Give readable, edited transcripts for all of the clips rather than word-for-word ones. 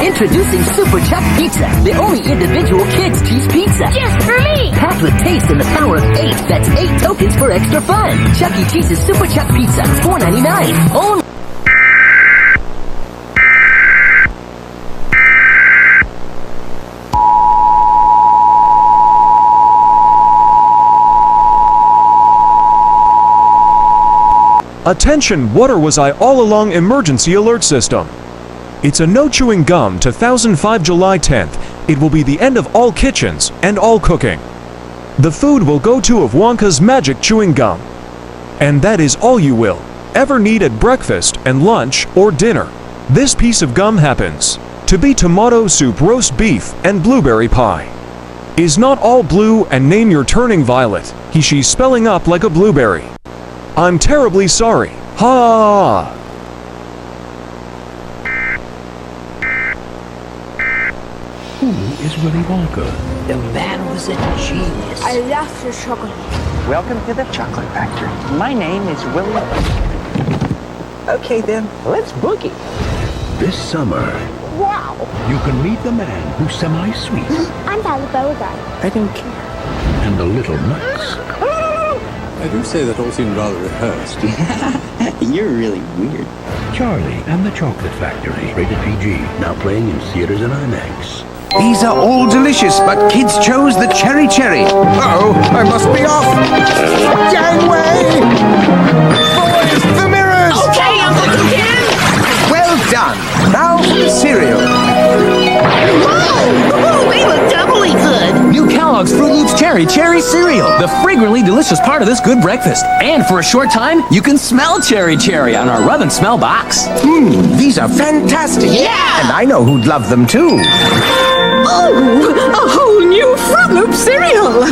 Introducing Super Chuck Pizza, the only individual kids' cheese pizza. Just for me! Packed with taste and the power of 8. That's 8 tokens for extra fun. Chuck E. Cheese's Super Chuck Pizza, $4.99. Only. Attention, Water Was I All Along emergency alert system. It's a no chewing gum to 2005 July 10th. It will be the end of all kitchens and all cooking. The food will go to of Wonka's magic chewing gum. And that is all you will ever need at breakfast and lunch or dinner. This piece of gum happens to be tomato soup, roast beef, and blueberry pie. Is not all blue and name your turning violet. She's spelling up like a blueberry. I'm terribly sorry. Ha! Who is Willy Wonka? The man was a genius. I love your chocolate. Welcome to the chocolate factory. My name is Willy. Okay then, let's boogie. This summer, Wow! you can meet the man who's semi-sweet I'm Violet Beauregard. I don't care. and the little nuts. I do say that all seemed rather rehearsed. You're really weird. Charlie and the Chocolate Factory. Rated PG. Now playing in theaters and IMAX. These are all delicious, but kids chose the cherry cherry. Uh-oh, I must be off. Gangway! Boys, the mirrors! Okay, Uncle Ken! Well done. Now for the cereal. Whoa! They look doubly good! New Kellogg's Fruit Loops Cherry cereal, the fragrantly delicious part of this good breakfast. And for a short time, you can smell cherry on our Rub and Smell box. These are fantastic. Yeah! And I know who'd love them too. Oh! A whole new Fruit Loop cereal!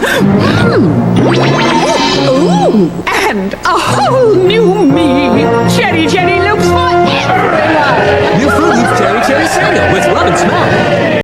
Ooh! And a whole new me! Cherry Loops for everyone! New Fruit Loops Cherry cereal with Rub and Smell.